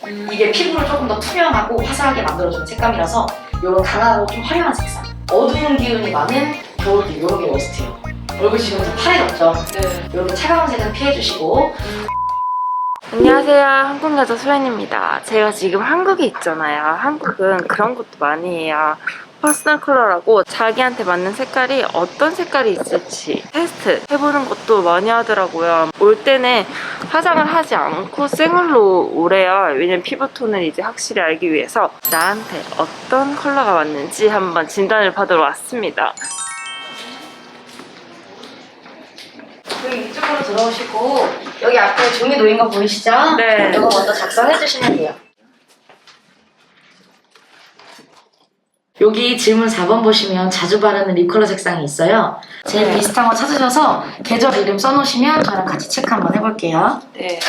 이게 피부를 조금 더 투명하고 화사하게 만들어주는 색감이라서 이런 강하고 좀 화려한 색상, 어두운 기운이 많은 겨울도 이런 게 워스트예요. 얼굴 지금 다 파래졌죠? 네. 이렇게 차가운 색은 피해주시고. 안녕하세요. 한국 여자 소연입니다. 제가 지금 한국에 있잖아요. 한국은 그런 것도 많이 해요. 퍼스널 컬러라고 자기한테 맞는 색깔이 어떤 색깔이 있을지 테스트 해보는 것도 많이 하더라고요. 올 때는 화장을 하지 않고 생얼로 오래요. 왜냐면 피부톤을 이제 확실히 알기 위해서 나한테 어떤 컬러가 맞는지 한번 진단을 받으러 왔습니다. 여기 이쪽으로 들어오시고 여기 앞에 종이 놓인 거 보이시죠? 네. 이거 먼저 작성해 주시면 돼요. 여기 질문 4번 보시면 자주 바르는 립 컬러 색상이 있어요. 제일 네. 비슷한 거 찾으셔서 계절 이름 써놓으시면 저랑 같이 체크 한번 해볼게요. 네.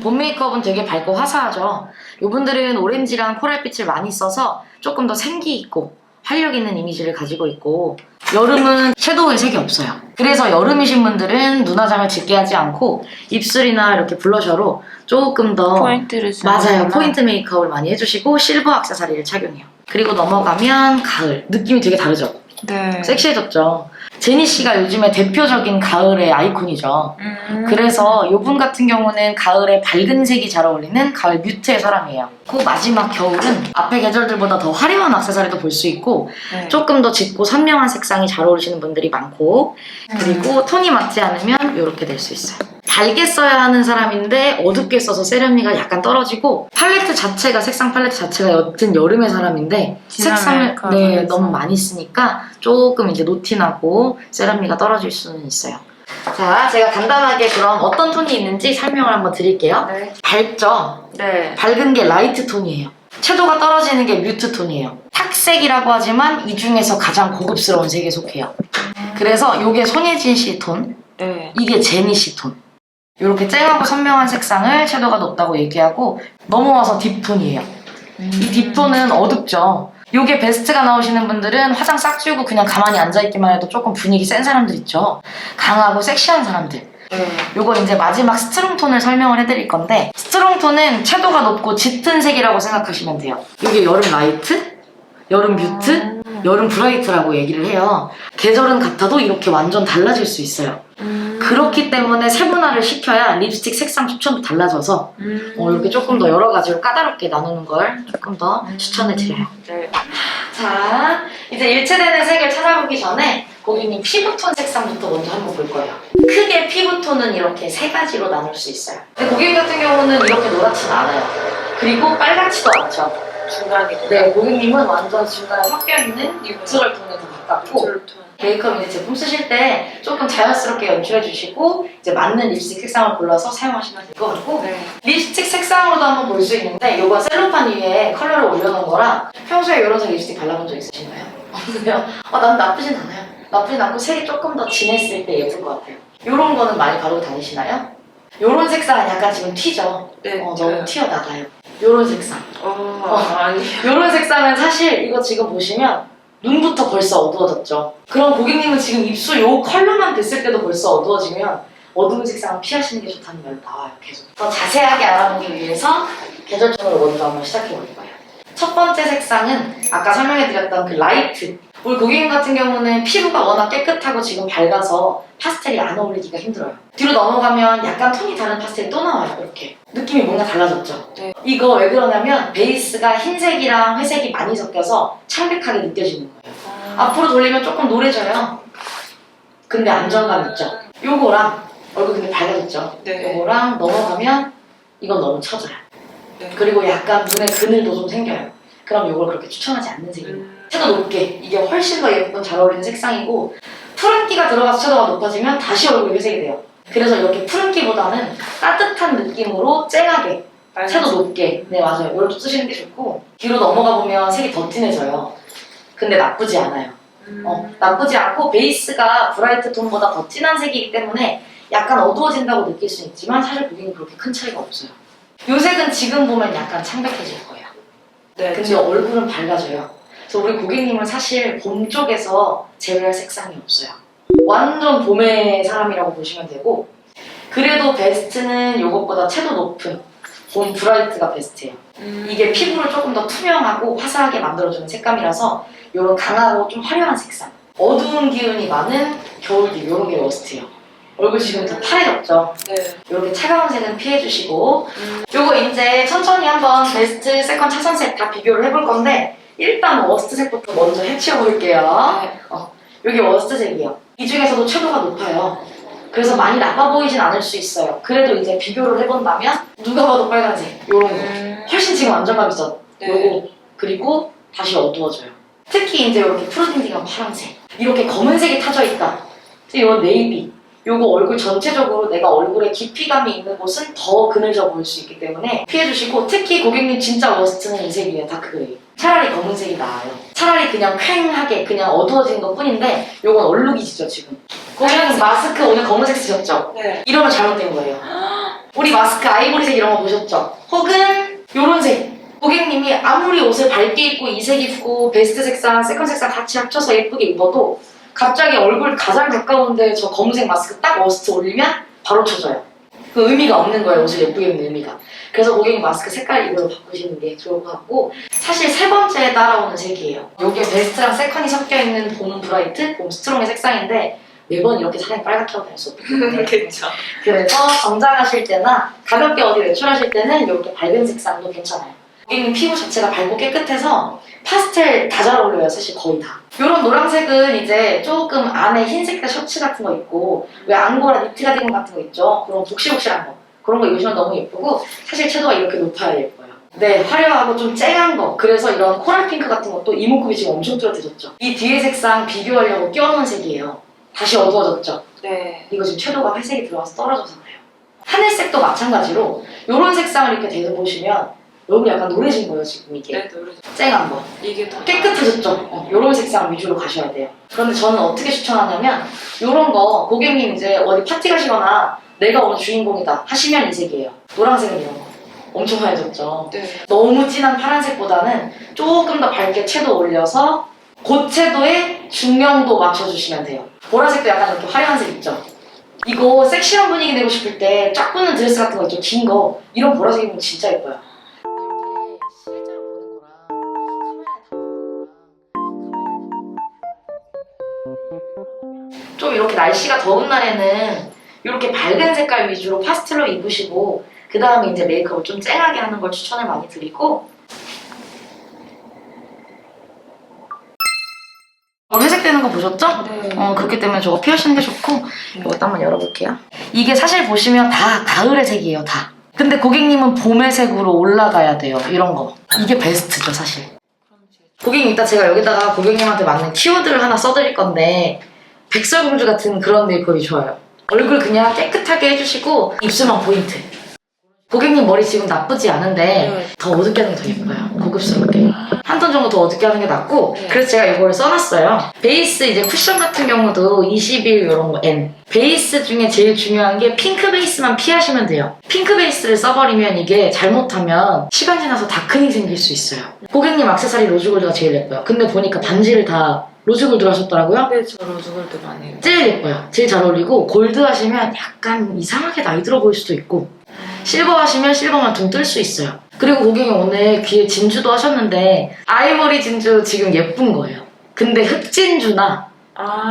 봄 메이크업은 되게 밝고 화사하죠. 이분들은 오렌지랑 코랄빛을 많이 써서 조금 더 생기 있고 활력 있는 이미지를 가지고 있고, 여름은 섀도우에 색이 없어요. 그래서 여름이신 분들은 눈화장을 짙게 하지 않고 입술이나 이렇게 블러셔로 조금 더 포인트를 주는 맞아요. 포인트 메이크업을 많이 해주시고 실버 액세서리를 착용해요. 그리고 넘어가면 가을. 느낌이 되게 다르죠? 네. 섹시해졌죠. 제니 씨가 요즘에 대표적인 가을의 아이콘이죠. 그래서 이분 같은 경우는 가을에 밝은 색이 잘 어울리는 가을 뮤트의 사람이에요. 그 마지막 겨울은 앞에 계절들보다 더 화려한 액세서리도 볼 수 있고 네. 조금 더 짙고 선명한 색상이 잘 어울리시는 분들이 많고, 그리고 톤이 맞지 않으면 이렇게 될 수 있어요. 밝게 써야 하는 사람인데 어둡게 써서 세련미가 약간 떨어지고, 팔레트 자체가 색상 팔레트 자체가 여튼 여름의 사람인데 색상을 너무 많이 쓰니까 조금 이제 노티나고 세련미가 떨어질 수는 있어요. 자, 제가 간단하게 그럼 어떤 톤이 있는지 설명을 한번 드릴게요. 네. 밝죠? 네. 밝은 게 라이트 톤이에요. 채도가 떨어지는 게 뮤트 톤이에요. 탁색이라고 하지만 이 중에서 가장 고급스러운 색에 속해요. 그래서 이게 손예진 씨 톤, 네. 이게 제니 씨 톤. 이렇게 쨍하고 선명한 색상을 채도가 높다고 얘기하고, 넘어와서 딥톤이에요. 이 딥톤은 어둡죠. 요게 베스트가 나오시는 분들은 화장 싹 지우고 그냥 가만히 앉아있기만 해도 조금 분위기 센 사람들 있죠. 강하고 섹시한 사람들. 네. 요거 이제 마지막 스트롱 톤을 설명을 해드릴 건데, 스트롱 톤은 채도가 높고 짙은 색이라고 생각하시면 돼요. 이게 여름 라이트, 여름 뮤트, 여름 브라이트라고 얘기를 해요. 계절은 같아도 이렇게 완전 달라질 수 있어요. 그렇기 때문에 세분화를 시켜야 립스틱 색상 추천도 달라져서 이렇게 조금 더 여러 가지로 까다롭게 나누는 걸 조금 더 추천을 드려요. 네. 자, 이제 일체되는 색을 찾아보기 전에 고객님 피부톤 색상부터 먼저 한번 볼 거예요. 크게 피부톤은 이렇게 세 가지로 나눌 수 있어요. 근데 고객님 같은 경우는 이렇게 노랗지는 않아요. 그리고 빨갛지도 않죠. 중간이죠. 네, 고객님은 완전 중간에 섞여있는 뉴트럴 톤에 더 가깝고, 메이크업 이제 제품 쓰실 때 조금 자연스럽게 연출해주시고 이제 맞는 립스틱 색상을 골라서 사용하시면 될 것 같고, 네. 립스틱 색상으로도 한번 볼 수 있는데, 이건 셀로판 위에 컬러를 올려놓은 거라 평소에 이런 색 립스틱 발라본 적 있으신가요? 없으세요? 난 나쁘진 않아요. 나쁘진 않고 색이 조금 더 진했을 때 예쁠 것 같아요. 이런 거는 많이 바르고 다니시나요? 이런 색상은 약간 지금 튀죠? 네. 너무 튀어나가요. 이런 색상. 아니에요. 이런 색상은 사실 이거 지금 보시면 눈부터 벌써 어두워졌죠. 그럼 고객님은 지금 입술 요 컬러만 됐을 때도 벌써 어두워지면 어두운 색상은 피하시는 게 좋다는 말로 나와요. 계속 더 자세하게 알아보기 위해서 계절적으로 먼저 한번 시작해볼 거예요. 첫 번째 색상은 아까 설명해드렸던 그 라이트. 우리 고객님 같은 경우는 피부가 워낙 깨끗하고 지금 밝아서 파스텔이 안 어울리기가 힘들어요. 뒤로 넘어가면 약간 톤이 다른 파스텔이 또 나와요. 이렇게 느낌이 뭔가 달라졌죠. 네. 이거 왜 그러냐면 베이스가 흰색이랑 회색이 많이 섞여서 창백하게 느껴지는 거예요. 앞으로 돌리면 조금 노래져요. 근데 안정감 있죠. 요거랑 얼굴 근데 밝아졌죠. 네. 요거랑 넘어가면 이건 너무 처져요. 네. 그리고 약간 눈에 그늘도 좀 생겨요. 그럼 요걸 그렇게 추천하지 않는 색이에요. 채도 높게, 이게 훨씬 더 예쁜 잘 어울리는 색상이고, 푸른기가 들어가서 채도가 높아지면 다시 얼굴이 회색이 돼요. 그래서 이렇게 푸른기보다는 따뜻한 느낌으로 쨍하게 채도 높게, 네 맞아요, 이렇게 쓰시는 게 좋고, 뒤로 넘어가 보면 색이 더 진해져요. 근데 나쁘지 않아요. 나쁘지 않고 베이스가 브라이트 톤보다 더 진한 색이기 때문에 약간 어두워진다고 느낄 수는 있지만 사실 고객님 그렇게 큰 차이가 없어요. 이 색은 지금 보면 약간 창백해질 거예요. 네. 근데 얼굴은 밝아져요. 그래서 우리 고객님은 사실 봄 쪽에서 제외할 색상이 없어요. 완전 봄의 사람이라고 보시면 되고, 그래도 베스트는 이것보다 채도 높은 봄 브라이트가 베스트예요. 이게 피부를 조금 더 투명하고 화사하게 만들어주는 색감이라서 이런 강하고 좀 화려한 색상, 어두운 기운이 많은 겨울 딥 이런 게 머스트예요. 얼굴 지금 다 파래졌죠? 네. 이렇게 차가운 색은 피해주시고, 요거 이제 천천히 한번 베스트, 세컨, 차선색 다 비교를 해볼 건데, 일단 워스트 색부터 먼저 해치워볼게요. 여기 워스트 색이에요. 이 중에서도 채도가 높아요. 그래서 많이 나빠 보이진 않을 수 있어요. 그래도 이제 비교를 해본다면 누가 봐도 빨간색, 요런 거. 훨씬 지금 안정감 있어. 요거. 그리고 다시 어두워져요. 특히 이제 이렇게 푸르딩딩한 파란색, 이렇게 검은색이 타져 있다. 이런 네이비. 요거 얼굴 전체적으로 내가 얼굴에 깊이감이 있는 곳은 더 그늘져 보일 수 있기 때문에 피해주시고, 특히 고객님 진짜 워스트는 이 색이에요. 다크그레이. 차라리 검은색이 나아요. 차라리 그냥 퀭하게 그냥 어두워진 것 뿐인데 요건 얼룩이시죠 지금. 고객님 마스크 오늘 검은색 쓰셨죠? 네. 이러면 잘못된 거예요. 우리 마스크 아이보리색 이런 거 보셨죠? 혹은 요런 색. 고객님이 아무리 옷을 밝게 입고 이 색 입고 베스트 색상, 세컨 색상 같이 합쳐서 예쁘게 입어도 갑자기 얼굴 가장 가까운데 저 검은색 마스크 딱 워스트 올리면 바로 쳐져요. 그 의미가 없는 거예요. 옷을 예쁘게 입는 의미가. 그래서 고객님 마스크 색깔 이걸로 바꾸시는 게 좋을 것 같고, 사실 세 번째에 따라오는 색이에요. 이게 베스트랑 세컨이 섞여있는 봄 브라이트, 봄 스트롱의 색상인데 매번 이렇게 사람이 빨갛게 하고 다닐 수 없기 때문에 그렇죠. 그래서 정장하실 때나 가볍게 어디 외출하실 때는 이렇게 밝은 색상도 괜찮아요. 고객님 피부 자체가 밝고 깨끗해서 파스텔 다 잘 어울려요. 사실 거의 다. 이런 노란색은 이제 조금 안에 흰색깔 셔츠 같은 거 입고 왜 앙고라 니트 가디건 같은 거 있죠? 그런 복실복실한 거 그런 거 입으시면 너무 예쁘고, 사실 채도가 이렇게 높아야 예뻐요. 네, 화려하고 좀 쨍한 거. 그래서 이런 코랄 핑크 같은 것도 이목구비 지금 엄청 뚜렷해졌죠? 이 뒤에 색상 비교하려고 껴놓은 색이에요. 다시 어두워졌죠? 네. 이거 지금 채도가 회색이 들어와서 떨어져서 그래요. 하늘색도 마찬가지로 이런 색상을 이렇게 대보시면 얼굴이 약간 노래진 거예요 지금 이게. 네, 노래. 쨍한 거. 이게 더 깨끗해졌죠? 이런 색상 위주로 가셔야 돼요. 그런데 저는 어떻게 추천하냐면, 이런 거 고객님 이제 어디 파티 가시거나 내가 오늘 주인공이다 하시면 이 색이에요. 노란색은 이런 거. 엄청 하얘졌죠? 네. 너무 진한 파란색보다는 조금 더 밝게 채도 올려서 고채도에 중명도 맞춰주시면 돼요. 보라색도 약간 이렇게 화려한 색 있죠? 이거 섹시한 분위기 내고 싶을 때 쫙 붙는 드레스 같은 거 있죠? 긴 거. 이런 보라색 입으면 진짜 예뻐요. 좀 이렇게 날씨가 더운 날에는 이렇게 밝은 색깔 위주로 파스텔로 입으시고, 그 다음에 이제 메이크업을 좀 쨍하게 하는 걸 추천을 많이 드리고, 회색되는 거 보셨죠? 네. 그렇기 때문에 저거 피하시는 게 좋고, 이것도 한번 열어볼게요. 이게 사실 보시면 다 가을의 색이에요, 다. 근데 고객님은 봄의 색으로 올라가야 돼요, 이런 거. 이게 베스트죠, 사실. 고객님, 이따 제가 여기다가 고객님한테 맞는 키워드를 하나 써드릴 건데, 백설공주 같은 그런 메이크업이 좋아요. 얼굴 그냥 깨끗하게 해주시고 입술만 포인트. 고객님 머리 지금 나쁘지 않은데 더 어둡게 하는 게 더 예뻐요. 고급스럽게. 한 톤 정도 더 어둡게 하는 게 낫고, 그래서 제가 이걸 써놨어요. 베이스 이제 쿠션 같은 경우도 21 이런 거 N. 베이스 중에 제일 중요한 게 핑크 베이스만 피하시면 돼요. 핑크 베이스를 써버리면 이게 잘못하면 시간 지나서 다크닝 생길 수 있어요. 고객님 액세서리 로즈골드가 제일 예뻐요. 근데 보니까 반지를 다 로즈골드로 하셨더라고요. 네, 저 로즈골드 많이 해요. 제일 예뻐요. 제일 잘 어울리고, 골드 하시면 약간 이상하게 나이 들어 보일 수도 있고, 실버 하시면 실버만 둥 뜰 수 있어요. 그리고 고객님 오늘 귀에 진주도 하셨는데 아이보리 진주 지금 예쁜 거예요. 근데 흑진주나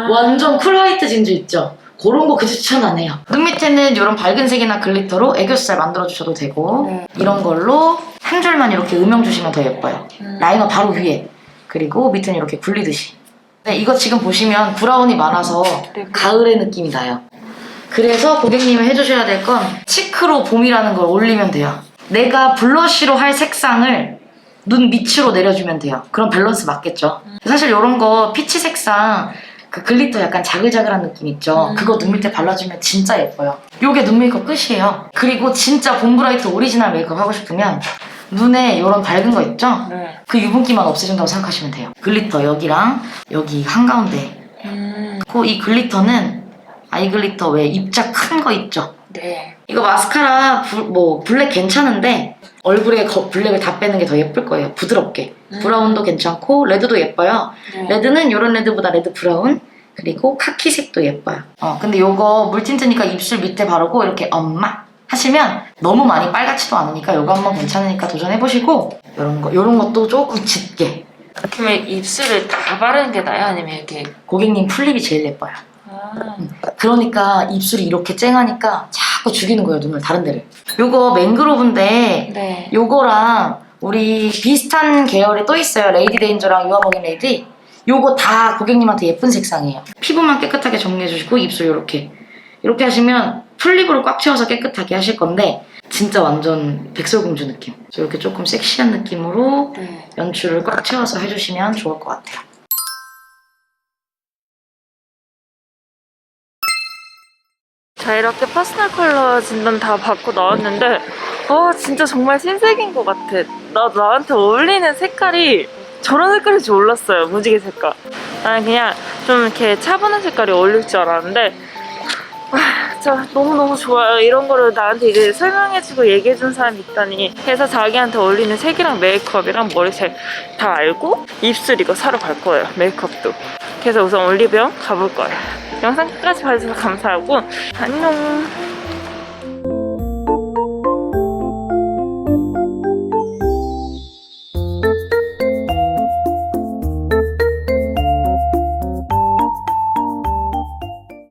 완전 쿨 화이트 진주 있죠? 그런 거 그저 추천 안 해요. 눈 밑에는 이런 밝은 색이나 글리터로 애교살 만들어주셔도 되고, 이런 걸로 한 줄만 이렇게 음영 주시면 더 예뻐요. 라이너 바로 위에. 그리고 밑에는 이렇게 굴리듯이. 네, 이거 지금 보시면 브라운이 많아서 가을의 느낌이 나요. 그래서 고객님이 해주셔야 될 건 치크로 봄이라는 걸 올리면 돼요. 내가 블러쉬로 할 색상을 눈 밑으로 내려주면 돼요. 그럼 밸런스 맞겠죠? 사실 이런 거 피치 색상 그 글리터 약간 자글자글한 느낌 있죠? 그거 눈 밑에 발라주면 진짜 예뻐요. 요게 눈 메이크업 끝이에요. 그리고 진짜 봄 브라이트 오리지널 메이크업 하고 싶으면 눈에 이런 밝은 거 있죠? 네. 그 유분기만 없애준다고 생각하시면 돼요. 글리터 여기랑 여기 한가운데. 그리고 이 글리터는 아이 글리터 왜 입자 큰 거 있죠? 네. 이거 마스카라 블랙 괜찮은데 얼굴에 블랙을 다 빼는 게 더 예쁠 거예요. 부드럽게. 브라운도 괜찮고 레드도 예뻐요. 네. 레드는 이런 레드보다 레드 브라운, 그리고 카키색도 예뻐요. 근데 요거 물틴트니까 입술 밑에 바르고 이렇게 엄마 하시면 너무 많이 빨갛지도 않으니까 요거 한번 괜찮으니까 도전해보시고 요런 것도 조금 짙게. 그러면 입술을 다 바르는 게 나아요? 아니면 이렇게? 고객님 풀립이 제일 예뻐요. 그러니까 입술이 이렇게 쨍하니까 자꾸 죽이는 거예요, 눈을 다른 데를. 요거 맹그로브인데 네. 요거랑 우리 비슷한 계열에 또 있어요. 레이디 데인저랑 유아버긴 레이디. 요거 다 고객님한테 예쁜 색상이에요. 피부만 깨끗하게 정리해주시고 입술 요렇게 하시면 풀립으로 꽉 채워서 깨끗하게 하실 건데 진짜 완전 백설공주 느낌. 이렇게 조금 섹시한 느낌으로 네. 연출을 꽉 채워서 해주시면 좋을 것 같아요. 자, 이렇게 퍼스널 컬러 진단 다 받고 나왔는데 진짜 정말 신세계인 것 같아. 나한테 어울리는 색깔이 저런 색깔일 줄 몰랐어요. 무지개 색깔. 나는 그냥 좀 이렇게 차분한 색깔이 어울릴 줄 알았는데 진짜 너무너무 좋아요. 이런 거를 나한테 이제 설명해주고 얘기해준 사람이 있다니. 그래서 자기한테 어울리는 색이랑 메이크업이랑 머리색 다 알고 입술 이거 사러 갈 거예요. 메이크업도. 그래서 우선 올리브영 가볼 거예요. 영상 끝까지 봐주셔서 감사하고 안녕.